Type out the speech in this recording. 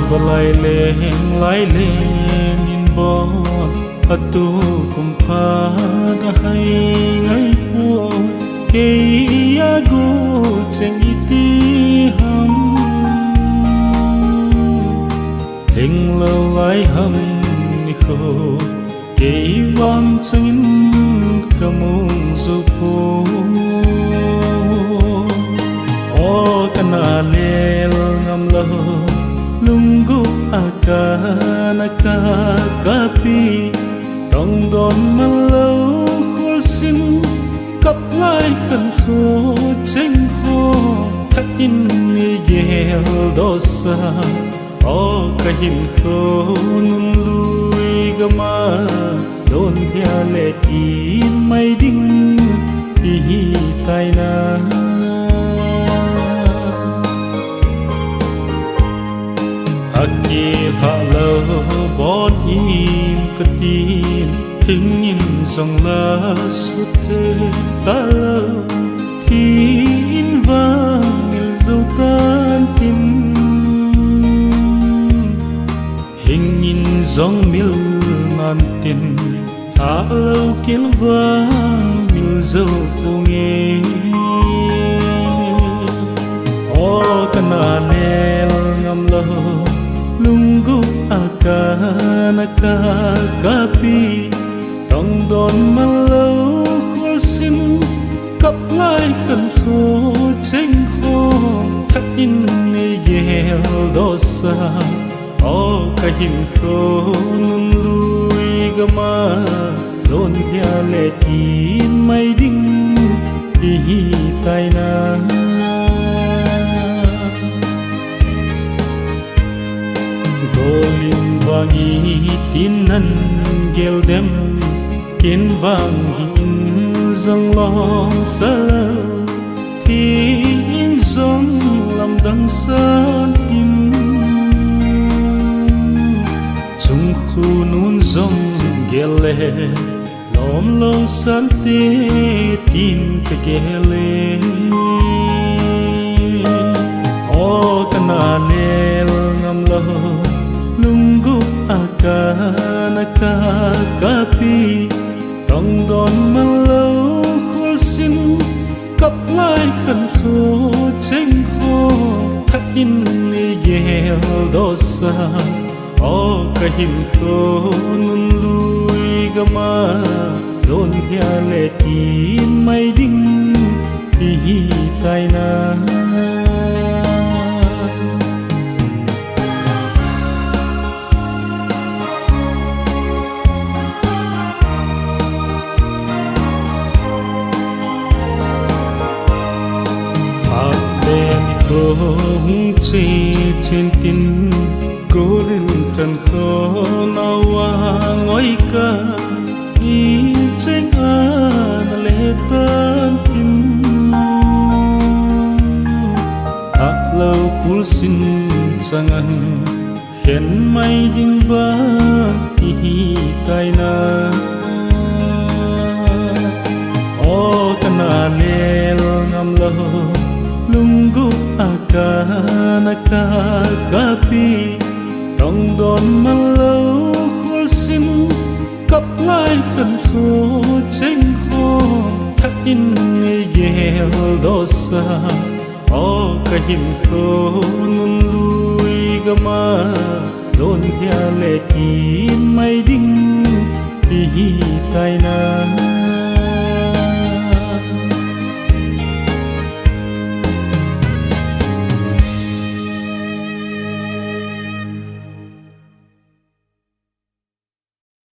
và lại lên nhìn bó tu cùng pha đã hay ngay phố cây ago chẳng iti ham hình lâu lại hầm ni khô cây vang chẳng kamu zupo o kanalel ngamlo lunggu akanaka kapi tong don malau khosin cặp lại khẩn khô tranh khô thắc in ni gel dosa o kahin khô nun lui gama don thia lệ tin mai ding hi tai na akil halo bon im katin thinh nhìn dòng lá suốt thế ta thiên vang dâu tan tim hình nhìn dòng mil ngàn tin thả lâu kiến vang mil dâu phù nghe o kananel ngam lo lunggu akanaka kapi tong don malau khosin cặp lại khẩn khô tranh khô thắc in ni gel dosa o kahin khô nun lui gama don thia lệ tin mai ding hi tai na golin wangi tinan gel dem kiến vang hin dâng lo sơ thiên giống làm đằng sơn tim chung khu nun giống gele lom lo san te tin ke gele o kananel ngam lo lunggu akanaka kapi tong don malau khosin cặp lại khẩn khô tranh khô thắc in ni gel dosa o kahin khô nun lui gama don thia lệ tin mai ding hi tai na không chỉ trên tin cố lên khẩn khó nào ngói ca ý tranh an lệ tan tim hạt lâu phul xin sang anh khen may dinh va hi tai na o kananel ngam lo lunggu akanaka kapi tong don malau khosin cặp lại khẩn khô tranh khô thắc in ni gel dosa o kahin khô nun lui gama don thia lệ tin mai ding hi tai na